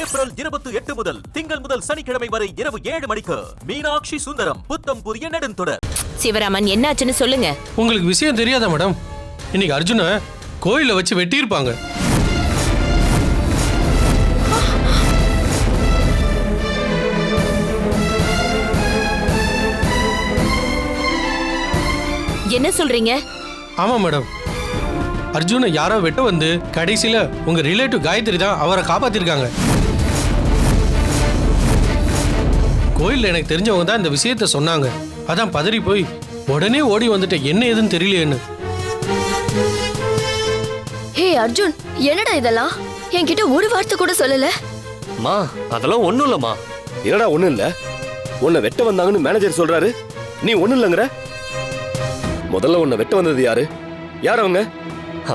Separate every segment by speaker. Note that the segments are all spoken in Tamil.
Speaker 1: ஏப்ரல் 28 முதல் திங்கள் முதல் சனிக்கிழமை வரை இரவு 7 மணிக்கு மீனாட்சி சுந்தரம் புத்தம் புதிய நெடுந்தொடர்.
Speaker 2: சிவராமன், என்னாச்சுன்னு சொல்லுங்க.
Speaker 3: உங்களுக்கு விஷயம் தெரியாதா மேடம்? இன்னைக்கு அர்ஜுன கோயில வச்சு வெட்டியிருப்பாங்க.
Speaker 2: என்ன சொல்றீங்க?
Speaker 3: ஆமா மேடம், அர்ஜுன யாரோ வெட்ட வந்து கடைசியில உங்க ரிலேட்டிவ் காயத்ரி தான் அவரை காப்பாத்திருக்காங்க. கோயில்ல எனக்கு தெரிஞ்சவங்க தான் இந்த விஷயத்த சொன்னாங்க. அதான் பதறி போய் உடனே ஓடி வந்துட்டேன், என்ன ஏதுன்னு தெரியலையேன்னு.
Speaker 4: ஹே அர்ஜுன், என்னடா இதெல்லாம்? என்கிட்ட ஒரு வார்த்தை கூட சொல்லல.
Speaker 5: மா, அதெல்லாம் ஒண்ணும் இல்லம்மா.
Speaker 6: என்னடா ஒண்ணும் இல்ல? உன்னை வெட்ட வந்தாங்கன்னு மேனேஜர் சொல்றாரு, நீ ஒண்ணும் இல்லங்கிற. முதல்ல உன்னை வெட்ட வந்தது யாரு? யார் அவங்க?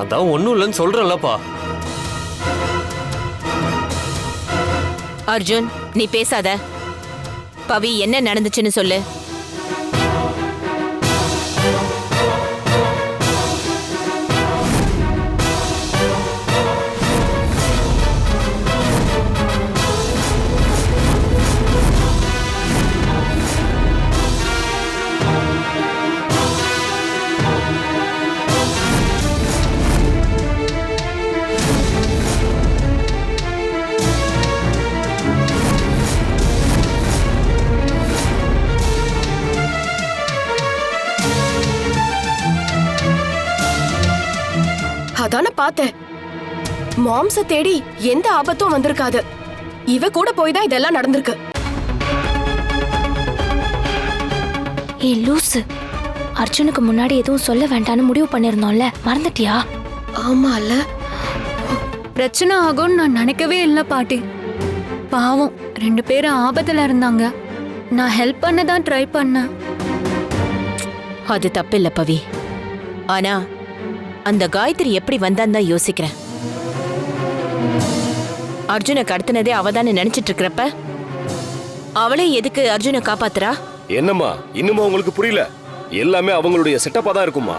Speaker 5: அதான் ஒண்ணும் இல்லைன்னு சொல்றேன்லப்பா.
Speaker 2: அர்ஜுன், நீ பேசாத. பவி, என்ன நடந்துச்சுன்னு சொல்லு.
Speaker 4: அதான பார்த்தேன். மாம்ச தேடி எந்த ஆபத்தும் வந்திருக்காது. இவ கூட போய் தான் இதெல்லாம் நடந்திருக்கு.
Speaker 7: ஏ லூசு, அர்ஜுனுக்கு முன்னாடி எதுவும் சொல்ல வேண்டாம்னு முடிவு பண்ணிருந்தோம்ல, மறந்துட்டியா?
Speaker 4: ஆமால,
Speaker 8: பிரச்சனை ஆகும்னு நான் நினைக்கவே இல்லை பாட்டி. பாவம், 2 பேரும் ஆபத்துல இருந்தாங்க. நான் ஹெல்ப் பண்ண தான் ட்ரை பண்ணேன்.
Speaker 2: அது தப்பில்ல பவி. ஆனா அந்த காயத்ரி எப்படி வந்தான்னு தான் யோசிக்கிறேன். அர்ஜுனை கடத்தினதே அவதானே நினைச்சிட்டு இருக்கிறப்ப அவளே எதுக்கு அர்ஜுனை காப்பாத்துறா?
Speaker 6: என்னம்மா, இன்னுமா உங்களுக்கு புரியல? எல்லாமே அவங்களுடைய செட்டப்பா தான் இருக்குமா.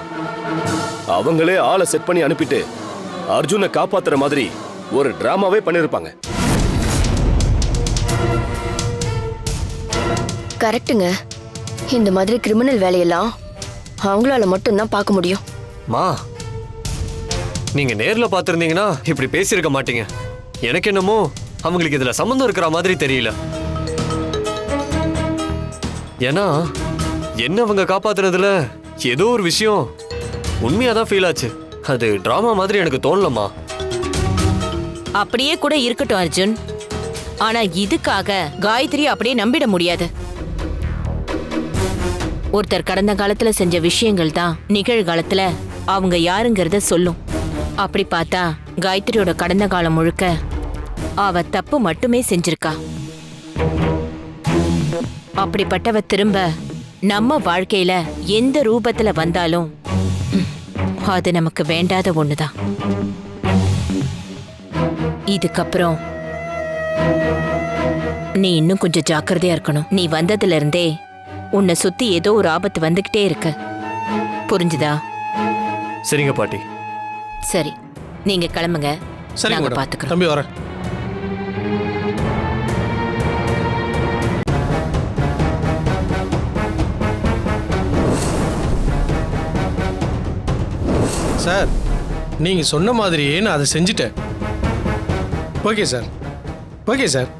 Speaker 6: அவங்களே ஆளை செட் பண்ணி அனுப்பிட்டு அர்ஜுனை காப்பாத்துற மாதிரி ஒரு டிராமாவே பண்ணிருப்பாங்க.
Speaker 4: கரெக்ட்டுங்க. இந்த மாதிரி கிரிமினல் வேலையெல்லாம் அவங்களால மட்டும்தான் பார்க்க முடியும்.
Speaker 5: மா, நீங்க நேர்ல பாத்திருந்தீங்கன்னா இப்படி பேசியிருக்க மாட்டீங்க. எனக்கு என்னமோ அவங்களுக்கு இதுல சம்பந்தம் இருக்கிற மாதிரி தெரியல. ஏன்னா என்ன அவங்க காப்பாத்துறதுல ஏதோ ஒரு விஷயம் உண்மையாதான் ஃபீல் ஆச்சு. அது டிராமா மாதிரி எனக்கு தோணலம்மா.
Speaker 2: அப்படியே கூட இருக்கட்டும் அர்ஜுன். ஆனா இதுக்காக காயத்ரி அப்படியே நம்பிட முடியாது. ஒருத்தர் கடந்த காலத்துல செஞ்ச விஷயங்கள் தான் நிகழ்காலத்துல அவங்க யாருங்கிறத சொல்லும். அப்படி பார்த்தா காயத்ரியோட கடந்த காலம் முழுக்க அவ தப்பு மட்டுமே செஞ்சிருக்கா. அப்படிப்பட்டவ திரும்ப நம்ம வாழ்க்கையில எந்த ரூபத்துல வந்தாலும் அது நமக்கு வேண்டாத ஒண்ணுதான். இதுக்கப்புறம் நீ இன்னும் கொஞ்சம் ஜாக்கிரதையா இருக்கணும். நீ வந்ததுல இருந்தே உன்னை சுத்தி ஏதோ ஒரு ஆபத்து வந்துகிட்டே இருக்கு. புரிஞ்சுதா?
Speaker 5: சரிங்க பாட்டி.
Speaker 2: சரி, நீங்க கிளம்புங்க.
Speaker 3: சரி
Speaker 2: நாங்க
Speaker 3: மேடம்,
Speaker 2: பாத்துக்கிறோம்.
Speaker 3: தம்பி வரேன். சார், நீங்க சொன்ன மாதிரியே நான் அதை செஞ்சுட்டேன். Okay sir, okay sir.